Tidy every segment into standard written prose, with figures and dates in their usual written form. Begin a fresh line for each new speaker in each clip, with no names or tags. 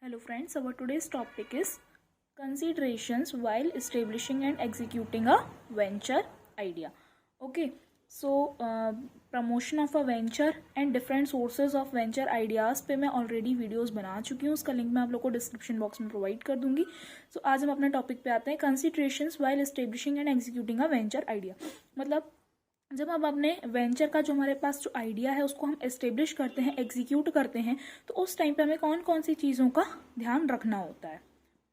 Hello friends, our today's topic is considerations while establishing and executing a venture idea. Okay, so promotion of a venture and different sources of venture ideas पे मैं already videos बना चुकी हूँ. उसका link मैं आप लोग को डिस्क्रिप्शन बॉक्स में प्रोवाइड कर दूंगी. सो आज हम अपने टॉपिक पे आते हैं, considerations while establishing and executing a venture idea. मतलब जब हम अपने वेंचर का जो हमारे पास जो आइडिया है उसको हम एस्टेब्लिश करते हैं, एग्जीक्यूट करते हैं, तो उस टाइम पे हमें कौन कौन सी चीज़ों का ध्यान रखना होता है.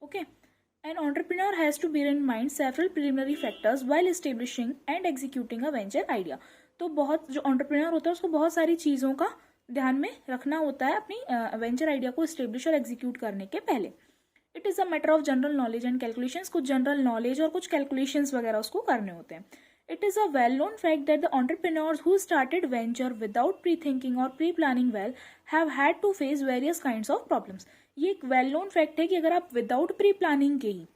Okay, an entrepreneur has to bear in mind several preliminary factors while establishing and executing a venture idea. तो बहुत जो एंटरप्रेन्योर होता है उसको बहुत सारी चीज़ों का ध्यान में रखना होता है अपनी वेंचर आइडिया को एस्टेब्लिश और एग्जीक्यूट करने के पहले. It is a matter of general knowledge and calculations. कुछ जनरल नॉलेज और कुछ कैलकुलेशंस वगैरह उसको करने होते हैं. It is a well-known fact that the entrepreneurs who started venture without pre-thinking or pre-planning well have had to face various kinds of problems. ये एक well-known fact है कि अगर आप without pre-planning के ही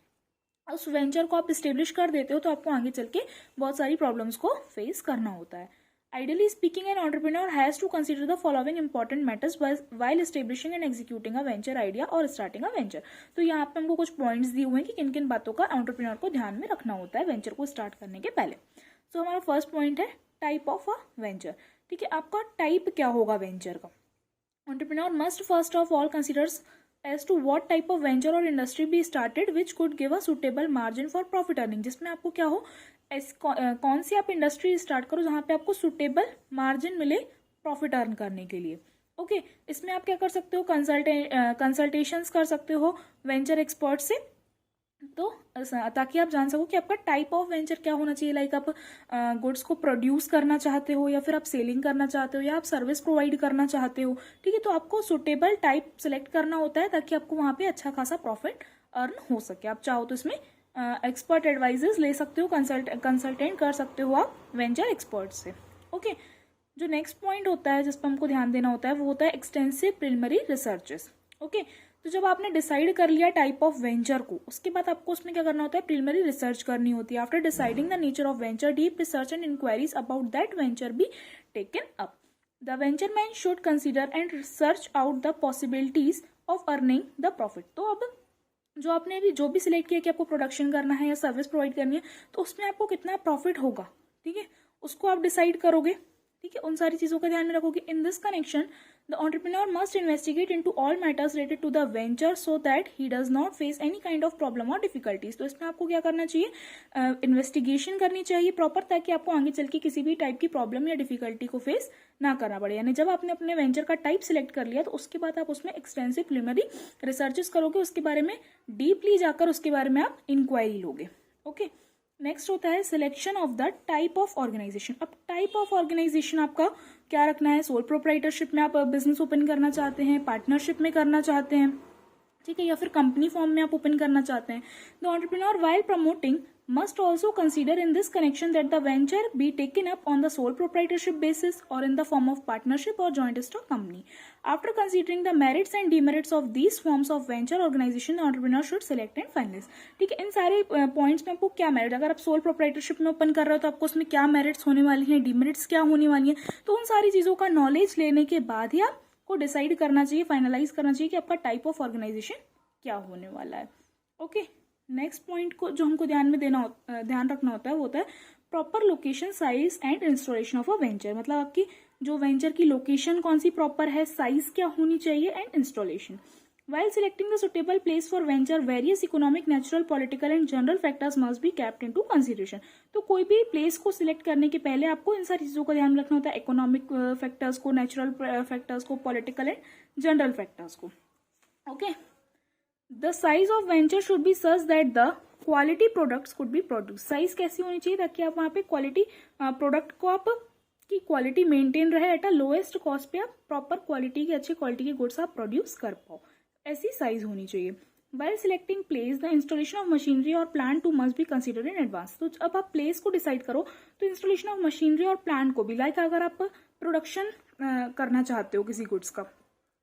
उस वेंचर को आप इस्टेब्लिश कर देते हो तो आपको आगे चल के बहुत सारी प्रॉब्लम्स को फेस करना होता है. Ideally speaking, an entrepreneur has to consider the following important matters while establishing and executing a venture idea or starting a venture. तो यहाँ पे हमको कुछ पॉइंट्स दिए हुए हैं कि किन किन बातों का एंटरप्रेन्योर को ध्यान में रखना होता है वेंचर को स्टार्ट करने के पहले. सो हमारा फर्स्ट पॉइंट है टाइप ऑफ अ वेंचर. ठीक है, आपका टाइप क्या होगा वेंचर का. Entrepreneur must first of all considers as to what type of venture or industry be started which could give a suitable margin for profit earning. जिसमें आपको क्या हो, कौन सी आप इंडस्ट्री स्टार्ट करो जहाँ पे आपको सुटेबल मार्जिन मिले प्रॉफिट अर्न करने के लिए. ओके, इसमें आप क्या कर सकते हो, कंसल्टेशंस कर सकते हो वेंचर एक्सपर्ट से, तो ताकि आप जान सको कि आपका टाइप ऑफ वेंचर क्या होना चाहिए. लाइक आप गुड्स को प्रोड्यूस करना चाहते हो या फिर आप सेलिंग करना चाहते हो या आप सर्विस प्रोवाइड करना चाहते हो. ठीक है, तो आपको सुटेबल टाइप सेलेक्ट करना होता है ताकि आपको वहाँ पे अच्छा खासा प्रॉफिट अर्न हो सके. आप चाहो तो इसमें एक्सपर्ट एडवाइजेस ले सकते हो, कंसल्टेंट कर सकते हो आप वेंचर एक्सपर्ट से. ओके, जो नेक्स्ट पॉइंट होता है जिस पर हमको ध्यान देना होता है वो होता है एक्सटेंसिव प्रिलिमिनरी रिसर्चेस. ओके, तो जब आपने डिसाइड कर लिया टाइप ऑफ वेंचर को, उसके बाद आपको उसमें क्या करना होता है, प्रिलिमिनरी रिसर्च करनी होती है. After deciding the nature of venture, deep research and enquiries about that venture be taken up. The venture man should consider and research out the possibilities of earning the profit. तो अब जो आपने अभी जो भी सिलेक्ट किया कि आपको प्रोडक्शन करना है या सर्विस प्रोवाइड करनी है, तो उसमें आपको कितना प्रॉफिट होगा, ठीक है, उसको आप डिसाइड करोगे. ठीक है, उन सारी चीज़ों का ध्यान में रखोगे. In this connection the entrepreneur must investigate into all matters related to the venture so that he does not face any kind of problem और डिफिकल्टीज. तो इसमें आपको क्या करना चाहिए, इन्वेस्टिगेशन करनी चाहिए प्रॉपर, ताकि आपको आगे चल के किसी भी टाइप की प्रॉब्लम या डिफिकल्टी को फेस ना करना पड़े. यानी जब आपने अपने वेंचर का टाइप सिलेक्ट कर लिया तो उसके बाद आप उसमें एक्सटेंसिव प्रिलिमिनरी रिसर्चेस करोगे, उसके बारे में डीपली जाकर उसके बारे में आप इंक्वायरी लोगे. ओके, नेक्स्ट होता है selection of the type of organisation. अब टाइप ऑफ ऑर्गेनाइजेशन आपका क्या रखना है, सोल प्रोप्राइटरशिप में आप बिजनेस ओपन करना चाहते हैं, पार्टनरशिप में करना चाहते हैं, ठीक है, या फिर कंपनी फॉर्म में आप ओपन करना चाहते हैं. The entrepreneur while promoting must also consider in this connection that the venture be taken up on the sole proprietorship basis or in the form of partnership or joint stock company. After considering the merits and demerits of these forms of venture organization, the entrepreneur should select and finalize. ठीक है, इन सारे points में आपको क्या merit, अगर आप sole proprietorship में open कर रहे हो तो आपको उसमें क्या मेरिट्स होने वाली हैं, डिमेरिट्स क्या होने वाली हैं, तो उन सारी चीज़ों का नॉलेज लेने के बाद ही आपको डिसाइड करना चाहिए, फाइनलाइज करना चाहिए कि आपका टाइप ऑफ ऑर्गेनाइजेशन क्या होने वाला है. ओके, नेक्स्ट पॉइंट को जो हमको ध्यान रखना होता है वो होता है proper location, size and installation of a venture. मतलब आपकी जो वेंचर की लोकेशन कौन सी प्रॉपर है, साइज क्या होनी चाहिए and installation. While selecting the suitable place for venture, various economic, natural, political and general factors must be kept into consideration. तो कोई भी प्लेस को सिलेक्ट करने के पहले आपको इन सारी चीज़ों का ध्यान रखना होता है, इकोनॉमिक फैक्टर्स को, नेचुरल फैक्टर्स को, पॉलिटिकल एंड जनरल फैक्टर्स को. Okay, the size of venture should be such that the quality products could be produce. Size कैसी होनी चाहिए ताकि आप वहाँ पे क्वालिटी प्रोडक्ट को आप की क्वालिटी मेंटेन रहे, एट अ लोएस्ट कॉस्ट पे आप प्रॉपर क्वालिटी की, अच्छी क्वालिटी के गुड्स आप प्रोड्यूस कर पाओ, ऐसी साइज होनी चाहिए. While selecting place, the installation of machinery or plant too must be considered in advance. तो अब आप प्लेस को डिसाइड करो तो इंस्टॉलेशन ऑफ मशीनरी और प्लांट को भी, लाइक अगर आप प्रोडक्शन करना चाहते हो किसी गुड्स का,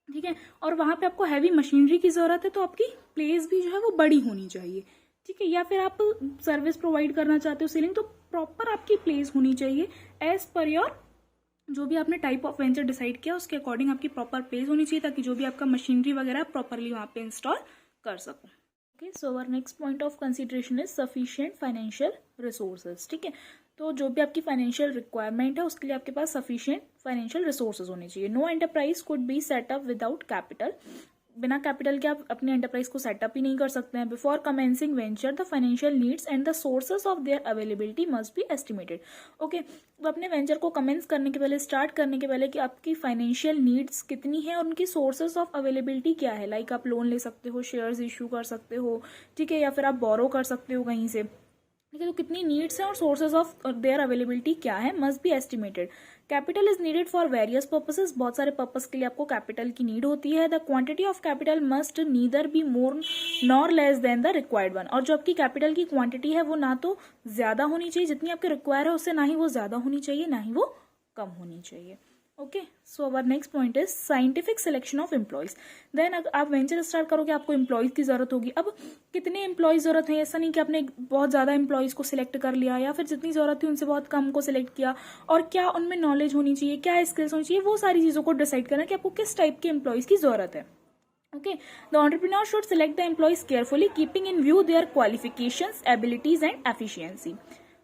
ठीक है, और वहाँ पे आपको हैवी मशीनरी की जरूरत है, तो आपकी प्लेस भी जो है वो बड़ी होनी चाहिए. ठीक है, या फिर आप सर्विस प्रोवाइड करना चाहते हो सेलिंग, तो प्रॉपर आपकी प्लेस होनी चाहिए एज पर योर जो भी आपने टाइप ऑफ वेंचर डिसाइड किया उसके अकॉर्डिंग आपकी प्रॉपर प्लेस होनी चाहिए, ताकि जो भी आपका मशीनरी वगैरह प्रॉपरली वहाँ पे इंस्टॉल कर सको। Okay, so our next point of consideration is sufficient financial resources. ठीक है, तो जो भी आपकी फाइनेंशियल रिक्वायरमेंट है उसके लिए आपके पास सफिशिएंट फाइनेंशियल रिसोर्सेज होने चाहिए। No enterprise could be set up without capital. बिना कैपिटल के आप अपनी एंटरप्राइज को सेटअप ही नहीं कर सकते हैं। Before commencing venture the financial needs and the sources of their availability must be estimated. Okay, तो अपने वेंचर को कमेंस करने के पहले, स्टार्ट करने के पहले कि आपकी फाइनेंशियल नीड्स कितनी है और उनकी सोर्सेज ऑफ अवेलेबिलिटी क्या है। लाइक आप लोन ले सकते हो, शेयर्स इशू कर सकते हो, ठीक है, या फिर आप बोरो कर सकते हो कहीं से। ठीक है, तो कितनी नीड्स हैं और सोर्सेज ऑफ देयर अवेलेबिलिटी क्या है, must be estimated. Capital is needed for various purposes. बहुत सारे पर्पस के लिए आपको कैपिटल की नीड होती है। The quantity of capital must neither be more nor less than the required one. और जो आपकी कैपिटल की क्वांटिटी है वो ना तो ज्यादा होनी चाहिए जितनी आपके रिक्वायर है उससे, ना ही वो ज्यादा होनी चाहिए ना ही वो कम होनी चाहिए। Okay, so our next point is scientific selection of employees. Then अगर आप वेंचर स्टार्ट करोगे आपको एम्प्लॉयज की जरूरत होगी। अब कितने एम्प्लॉयज जरूरत है, ऐसा नहीं कि आपने बहुत ज्यादा एम्प्लॉयज को सिलेक्ट कर लिया या फिर जितनी जरूरत थी उनसे बहुत कम को सिलेक्ट किया। और क्या उनमें नॉलेज होनी चाहिए, क्या स्किल्स होनी चाहिए, वो सारी चीजों को डिसाइड करना कि आपको किस टाइप के एम्प्लॉयज की जरूरत है। Okay, the entrepreneur should select the employees carefully, keeping in view their qualifications, abilities and efficiency.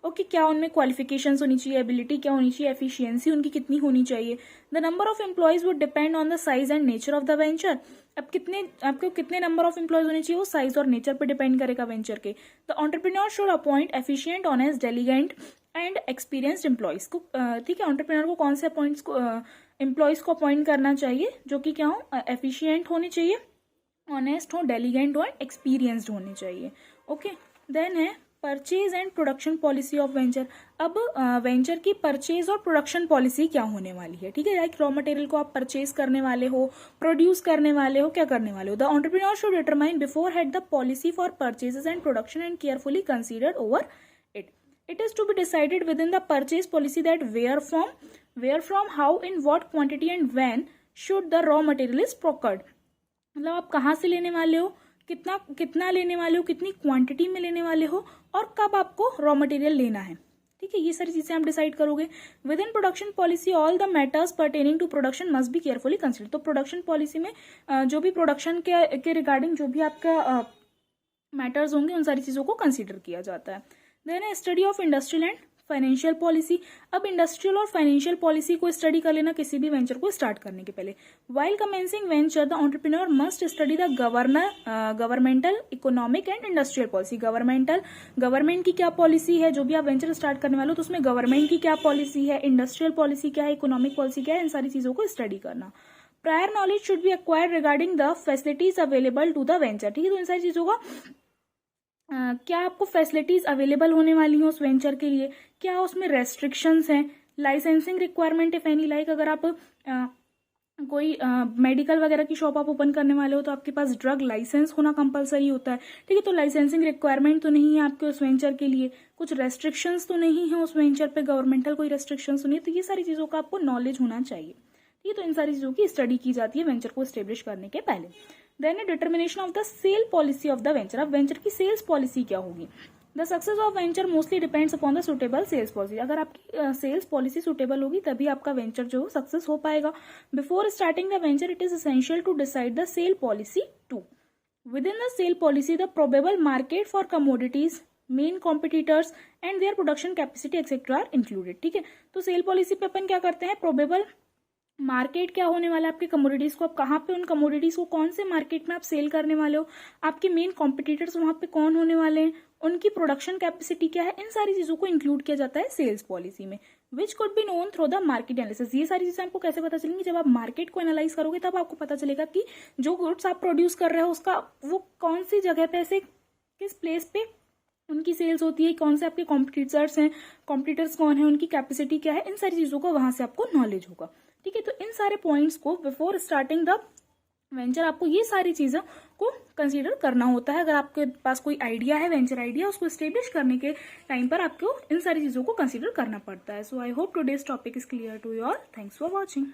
Okay, क्या उनमें क्वालिफिकेशंस होनी चाहिए, एबिलिटी क्या होनी चाहिए, एफिशिएंसी उनकी कितनी होनी चाहिए। The number of employees would depend on the size and nature of the venture. अब आपको कितने नंबर ऑफ एम्प्लॉयज होने चाहिए वो साइज और नेचर पर डिपेंड करेगा वेंचर के। The entrepreneur should appoint efficient, honest, diligent and experienced employees को। ठीक है, एंटरप्रेन्योर को कौन से एम्प्लॉयज को अपॉइंट करना चाहिए जो कि क्या हो, एफिशिएंट होने चाहिए, ऑनेस्ट हो, डेलीगेंट हो, एक्सपीरियंस्ड होने चाहिए। ओके, देन है purchase and production policy of venture. अब वेंचर की परचेज और प्रोडक्शन पॉलिसी क्या होने वाली है। ठीक है, लाइक रॉ मटेरियल को आप परचेज करने वाले हो, प्रोड्यूस करने वाले हो, क्या करने वाले हो। The entrepreneur should determine before had the policy for purchases and production and carefully considered over it. It is to be decided within the purchase policy that where from, how, in what quantity and when should the raw material is procured। मतलब आप कहाँ से लेने वाले हो, कितना लेने वाले हो, कितनी क्वांटिटी में लेने वाले हो और कब आपको रॉ मटेरियल लेना है। ठीक है, ये सारी चीजें आप डिसाइड करोगे। Within production policy all the matters pertaining to production must be carefully consider. तो प्रोडक्शन पॉलिसी में जो भी प्रोडक्शन के रिगार्डिंग जो भी आपका मैटर्स होंगे उन सारी चीजों को कंसिडर किया जाता है। देन है study of industrial and financial policy. अब इंडस्ट्रियल और फाइनेंशियल पॉलिसी को स्टडी कर लेना किसी भी वेंचर को स्टार्ट करने के पहले। While commencing venture the entrepreneur must study the governmental, economic and industrial policy. Government की क्या पॉलिसी है, जो भी आप वेंचर स्टार्ट करने वाले हो तो उसमें गवर्नमेंट की क्या पॉलिसी है, इंडस्ट्रियल पॉलिसी क्या है, इकोनॉमिक पॉलिसी क्या है, इन सारी चीजों को स्टडी करना। Prior knowledge should be acquired regarding the facilities available to the venture. ठीक है, तो इन सारी चीजों का क्या आपको फैसिलिटीज अवेलेबल होने वाली हैं उस वेंचर के लिए, क्या उसमें रेस्ट्रिक्शंस हैं, licensing requirement if any. Like अगर आप कोई मेडिकल वगैरह की शॉप आप ओपन करने वाले हो तो आपके पास ड्रग लाइसेंस होना कंपलसरी होता है। ठीक है, तो लाइसेंसिंग रिक्वायरमेंट तो नहीं है आपके उस वेंचर के लिए, कुछ रेस्ट्रिक्शंस तो नहीं है उस वेंचर पे, गवर्नमेंटल कोई रेस्ट्रिक्शंस तो नहीं है। तो ये सारी चीजों का आपको नॉलेज होना चाहिए। ठीक है, तो इन सारी चीजों की स्टडी की जाती है वेंचर को स्टेब्लिश करने के पहले। Then determination of the sale policy of the venture. अब वेंचर की सेल्स पॉलिसी क्या होगी। The success of venture mostly depends upon the suitable sales policy. अगर आपकी सेल्स पॉलिसी सुटेबल होगी तभी आपका वेंचर जो सक्सेस हो पाएगा। Before starting the venture it is essential to decide the sale policy too. Within the sale policy the probable market for commodities, main competitors and their production capacity etcetera are included. ठीक है, तो cell policy पे अपन क्या करते हैं, probable market क्या होने वाला है आपके कमोडिटीज को, आप कहाँ पे उन कमोडिटीज को कौन से मार्केट में आप सेल करने वाले हो, आपके मेन कॉम्पिटिटर्स वहां पे कौन होने वाले हैं, उनकी प्रोडक्शन कैपेसिटी क्या है, इन सारी चीजों को इंक्लूड किया जाता है सेल्स पॉलिसी में। Which could be known through the market analysis. ये सारी चीजें आपको कैसे पता चलेंगी, जब आप मार्केट को एनालाइज करोगे तब आपको पता चलेगा कि जो गुड्स आप प्रोड्यूस कर रहे हो उसका वो कौन सी जगह पे, ऐसे किस प्लेस पे उनकी सेल्स होती है, कौन से आपके कॉम्पिटिटर्स हैं, कॉम्पिटिटर्स कौन है, उनकी कैपेसिटी क्या है, इन सारी चीजों का वहां से आपको नॉलेज होगा। ठीक है, तो इन सारे पॉइंट्स को बिफोर स्टार्टिंग द वेंचर आपको ये सारी चीजों को कंसीडर करना होता है। अगर आपके पास कोई आइडिया है, वेंचर आइडिया, उसको स्टेब्लिश करने के टाइम पर आपको इन सारी चीजों को कंसीडर करना पड़ता है। So I hope today's topic is clear to you all. Thanks for watching.